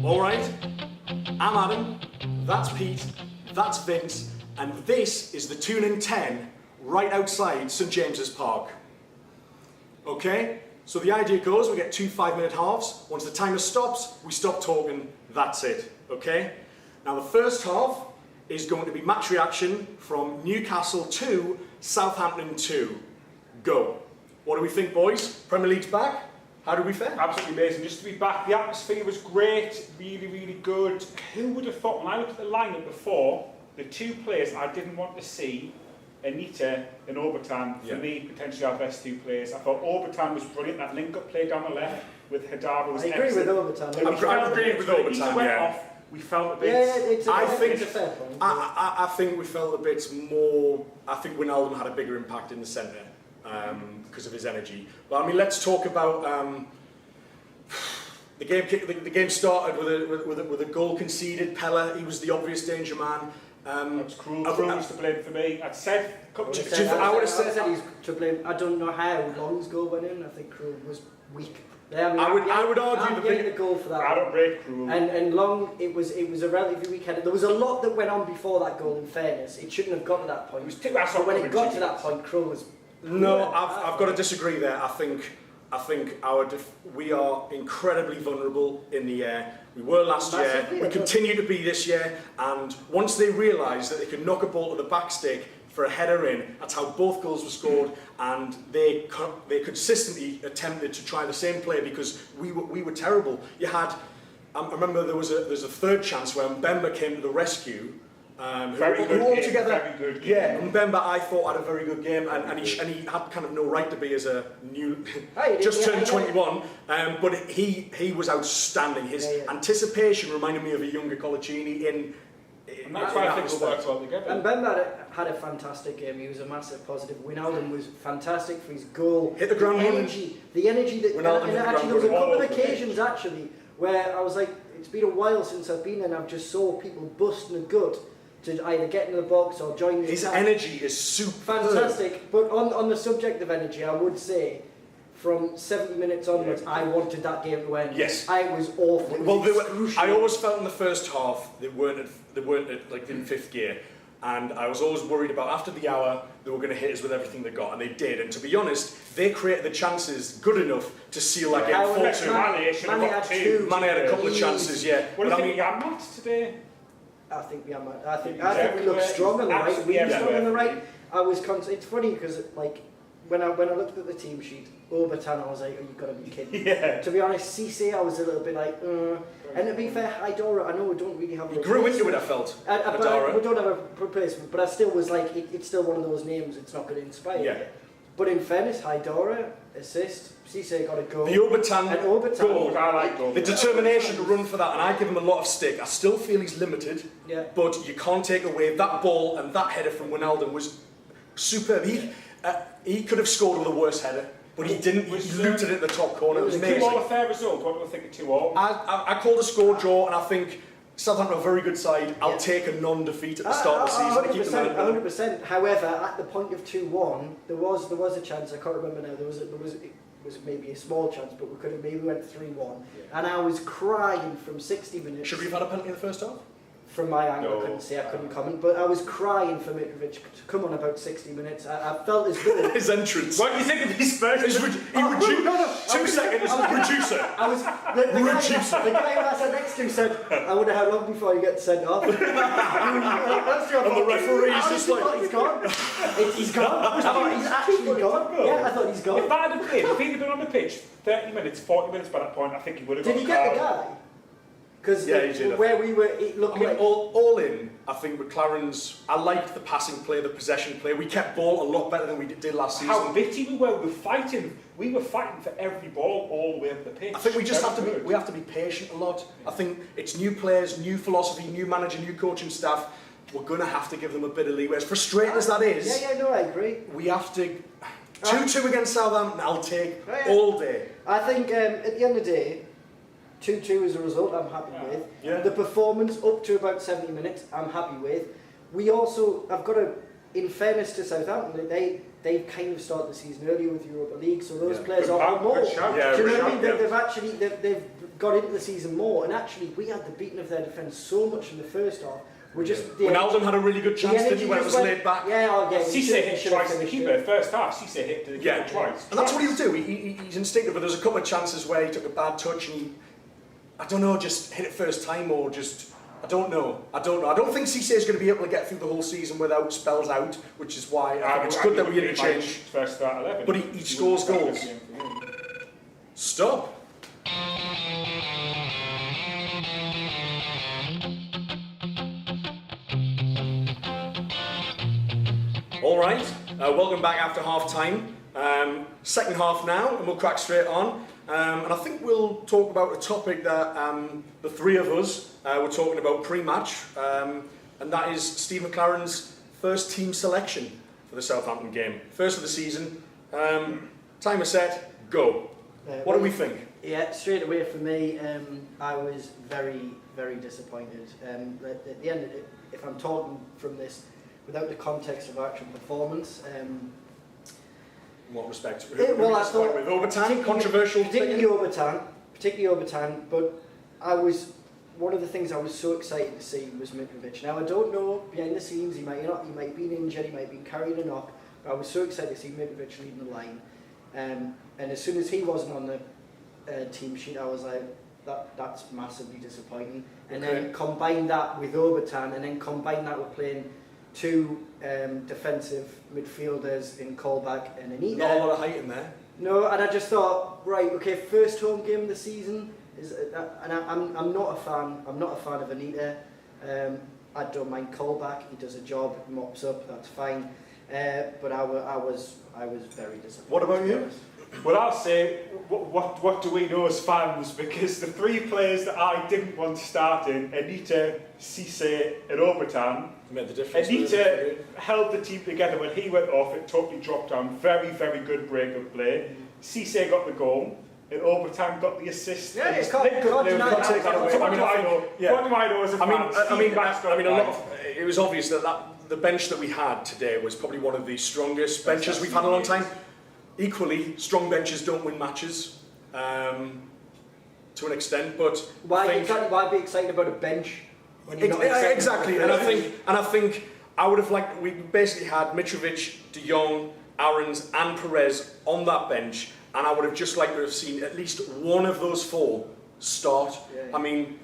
Alright, I'm Adam, that's Pete, that's Vince, and this is the Toon in 10 right outside St James's Park. Okay, so the idea goes, we get 2 5-minute halves. Once the timer stops, we stop talking, that's it. Okay? Now the first half is going to be match reaction from Newcastle 2, Southampton 2. Go. What do we think, boys? Premier League's back. How did we fare? Absolutely amazing. Just to be back, the atmosphere was great, really, really good. Who would have thought, when I looked at the lineup before, the two players I didn't want to see, Anita and Obertan, for me, potentially our best two players. I thought Obertan was brilliant, that link-up play down the left with Hadara was excellent. I agree with Obertan. I agree with Obertan, yeah. We felt a bit... it's a fair point. I think we felt a bit more... I think Wijnaldum had a bigger impact in the centre because of his energy. But I mean, let's talk about... The game started with a goal conceded. Pella, he was the obvious danger man. That's cruel. Krul was to blame for me. I would have said he's to blame. I don't know how Long's goal went in. I think Krul was weak. I would argue the goal for that. I don't rate Krul. And Long, it was a relatively weak header. There was a lot that went on before that goal. In fairness, it shouldn't have got to that point. It was but when it got to that point, Krul was. No, I've got to disagree there. I think we are incredibly vulnerable in the air. We were last year, we continue to be this year, and once they realised that they could knock a ball to the back stick for a header in, that's how both goals were scored, and they consistently attempted to try the same play because we were terrible. You had, I remember there's a third chance where Mbemba came to the rescue. Very good game. Yeah, Mbemba I thought had a very good game, and he had kind of no right to be as a new, just turned 21, but he was outstanding. His anticipation reminded me of a younger Colaccini and that's why I think we'll work well together. And Mbemba had a fantastic game. He was a massive positive. Wijnaldum was fantastic for his goal. Hit the ground running. The energy that and actually there was a couple of occasions actually where I was like, it's been a while since I've been and I've just saw people busting a gut to either get into the box or join the His attack. energy is super fantastic. But on the subject of energy, I would say from 70 minutes onwards, I wanted that game to end. Yes, I was awful. I always felt in the first half they weren't at, like in fifth gear, and I was always worried about after the hour they were going to hit us with everything they got, and they did. And to be honest, they created the chances good enough to seal that game 4-2. Mane had a couple of chances, yeah. What do you think? Matt today. I think we looked strong on the right. We were strong on the right. It's funny because like when I looked at the team sheet, Obertan, I was like, oh, you've got to be kidding. Yeah. To be honest, Cisse, I was a little bit like, And to be fair, Hydora, I know we don't really have a grew into it, I felt. We don't have a replacement, but I still was like, it's still one of those names, it's not going to inspire you. But in fairness, Hydora, assist, Cisse got a goal. The Obertan goal, I like goal. The determination to run for that, and I give him a lot of stick. I still feel he's limited, but you can't take away that ball, and that header from Wijnaldum was superb. He could have scored with a worse header, but he didn't. He looted it at the top corner. It was amazing. 2-2 a fair result? What do you think of 2-2? I called a score draw, and I think Southampton are a very good side. I'll take a non-defeat at the start of the season. 100%. However, at the point of 2-1, there was a chance. I can't remember now. There was maybe a small chance, but we could have maybe went 3-1. And I was crying from 60 minutes. Should we have had a penalty in the first half? From my angle, I couldn't comment, but I was crying for Mitrovic to come on about 60 minutes. I felt as though... His entrance. What do you think of his first? He reduced... 2 seconds, reducer. The guy who I sat next to said, I wonder how long before you get sent off. And the referee's just like... He's gone. He's gone. He's actually gone. Yeah, I thought he's gone. If that had played, if he'd have been on the pitch 30 minutes, 40 minutes by that point, I think he would have got Did he get the guy? Because where we were, it looked like... all in, I think McClaren's... I liked the passing play, the possession play. We kept ball a lot better than we did last season. How bitty we were fighting. We were fighting for every ball all the way up the pitch. I think we just have to be patient a lot. I think it's new players, new philosophy, new manager, new coaching staff. We're going to have to give them a bit of leeway. As frustrating as that is... I agree. We have to... 2-2 against Southampton, I'll take all day. I think at the end of the day, 2-2 is a result I'm happy with. Yeah. The performance up to about 70 minutes I'm happy with. We also, I've got to in fairness to Southampton, they've kind of started the season earlier with Europa League, so those players are more. Good shout. Yeah, Do you know what I shout, mean? yeah. They've got into the season more, and actually we had the beating of their defence so much in the first half. We're just Ronaldo had a really good chance, didn't he, when it was laid back? Yeah, Cisse hit twice the keeper. First half, Cisse hit the keeper twice. And that's what he'll do. He's instinctive, but there's a couple of chances where he took a bad touch and he, I don't know, just hit it first time or just, I don't know. I don't think Cisse is going to be able to get through the whole season without spells out, which is why I think it's good that we interchange. First start 11. But he scores goals. Stop. All right, welcome back after half time. Second half now, and we'll crack straight on. And I think we'll talk about a topic that the three of us were talking about pre-match, and that is Steve McClaren's first team selection for the Southampton game. First of the season. Timer set, go. What do we think? Yeah, straight away for me, I was very, very disappointed. At the end of it, if I'm talking from this, without the context of actual performance, In what respect? well, I thought with Overton, controversial particularly Overton, but one of the things I was so excited to see was Mitrovic. Now I don't know behind the scenes, he might have been injured, he might have been carrying a knock, but I was so excited to see Mitrovic leading the line. And as soon as he wasn't on the team sheet, I was like, that's massively disappointing. And then combine that with Overton, and then combine that with playing two defensive midfielders in Colback and Anita. Not a lot of height in there. No, and I just thought, right, okay, first home game of the season is, and I'm not a fan. I'm not a fan of Anita. I don't mind Colback. He does a job, mops up. That's fine. But I was very disappointed. What about you? Well, I'll say, what do we know as fans? Because the three players that I didn't want starting, Anita, Cisse and Overton, Made the difference. Anita held the team together. When he went off, it totally dropped down. Very, very good break-up play. Cisse got the goal, and Overton got the assist. Yeah, And you can't link up deny there. that. So what do I know? Yeah. What do I know as a fan? A lot of, it was obvious that the bench that we had today was probably one of the strongest benches we've had in a long time. Equally, strong benches don't win matches to an extent, but Why be excited about a bench when you're not excited exactly? about And I think I would have liked. We basically had Mitrovic, De Jong, Aarons, and Perez on that bench, and I would have just liked to have seen at least one of those four start. Yeah. I mean,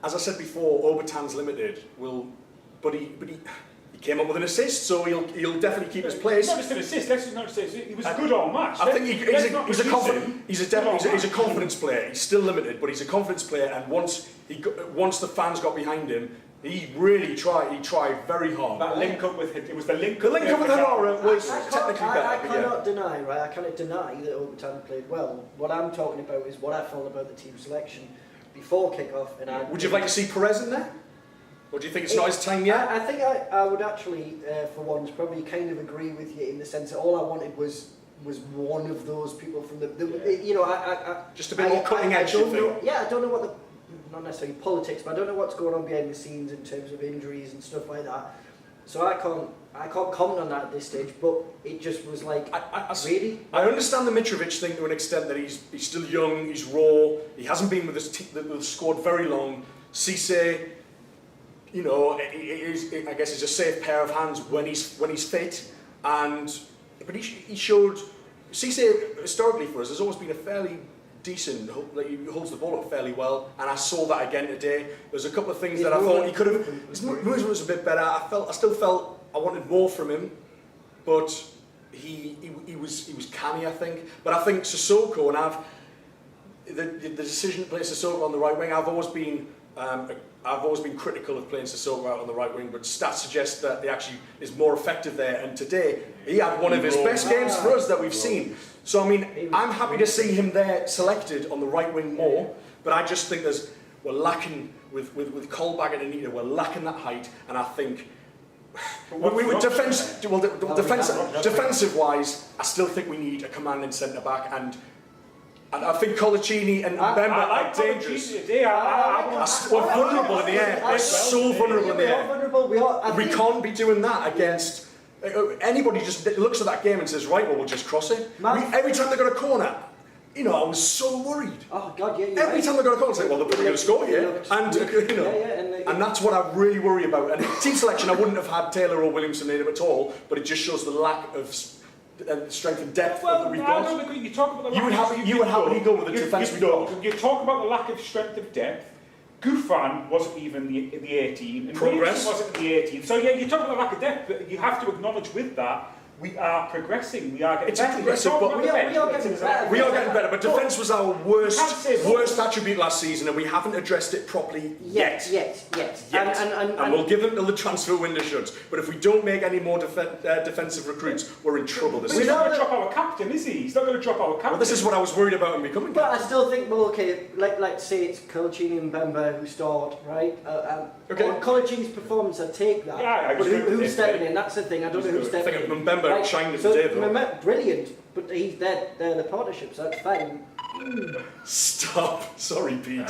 as I said before, Obertan's limited. But he came up with an assist, so he'll definitely keep his place. Not just an assist. Let's not say he was good all match. I think he's a confidence player. He's still limited, but he's a confidence player. And once the fans got behind him, he really tried. He tried very hard. That link up with it was the link. The link up with Hanora was I technically better. I cannot deny, right? I cannot deny that Overton played well. What I'm talking about is what I felt about the team selection before kick-off. And Would you like to see Perez in there? Or do you think it's not his time yet? I think I would actually, for once, probably kind of agree with you in the sense that all I wanted was one of those people from you know, I just a bit more cutting edge, you think? Yeah, I don't know what not necessarily politics, but I don't know what's going on behind the scenes in terms of injuries and stuff like that. So I can't comment on that at this stage, but it just was like, really? I understand the Mitrovic thing to an extent that he's still young, he's raw, he hasn't been with the squad very long. Cisse, you know, I guess he's a safe pair of hands when he's fit, but he showed. Cisse historically for us has always been a fairly decent. Like, he holds the ball up fairly well, and I saw that again today. There's a couple of things that I thought he could have. His movement was a bit better. I still felt I wanted more from him, but he was canny, I think. But I think Sissoko, and the decision to play Sissoko on the right wing, I've always been critical of playing Sissoko out on the right wing, but stats suggest that he actually is more effective there. And today, he had one of his best games for us that we've seen. So, I mean, I'm happy to see him there selected on the right wing more, but I just think we're lacking, with Colback and Anita, we're lacking that height, and I think, defensive-wise, I still think we need a commanding centre-back, and I think Colaccini and Bemba are dangerous. Today, We're vulnerable in the air. We're so vulnerable in the air. vulnerable. We can't be doing that against anybody. Just looks at that game and says, right, well, we'll just cross it. Every time they got a corner, you know, I was so worried. Oh God, yeah. Every time they got a corner, I say, well, they're probably going to score here, and you know, and that's what I really worry about. And team selection, I wouldn't have had Taylor or Williamson in it at all, but it just shows the lack of strength and depth that we've got. I don't agree. You talk about the lack You would happily go with the defence we've got. You talk about the lack of strength of depth. Gouffran wasn't even the 18, and Progress wasn't in the 18. So yeah, you talk about the lack of depth, but you have to acknowledge with that we are progressing. We are getting better. Progressive, but we are getting better. We are getting better, but defence was our worst attribute last season, and we haven't addressed it properly yet. And we'll give them till the transfer window shuts. But if we don't make any more defensive recruits, we're in trouble this season. season. He's not going to drop our captain, is he? He's not going to drop our captain. Well, this is what I was worried about him becoming. But I still think, well, okay, like say it's Colaccini and Bemba who start, right? Okay. On Colaccini's performance, I take that. Yeah, but who's stepping in? That's the thing. I don't know who's stepping in. I think Bemba shined at the table. Brilliant, but they're the partnership, so that's fine. Stop. Sorry, Pete.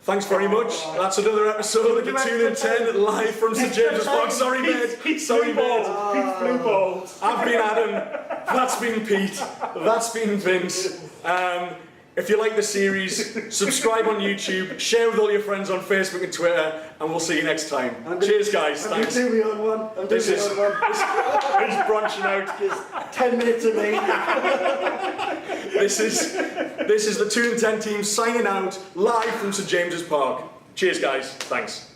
Thanks very much. That's another episode of the Toon in 10 live from St James's Park. Sorry, mate. Sorry, mate. Pete's blue balls. I've been Adam. That's been Pete. That's been Vince. If you like the series, subscribe on YouTube, share with all your friends on Facebook and Twitter, and we'll see you next time. Cheers, guys. Thanks. I'm doing my own one. He's branching out. Just 10 minutes of me. This is the Toon in 10 team signing out live from St James's Park. Cheers, guys. Thanks.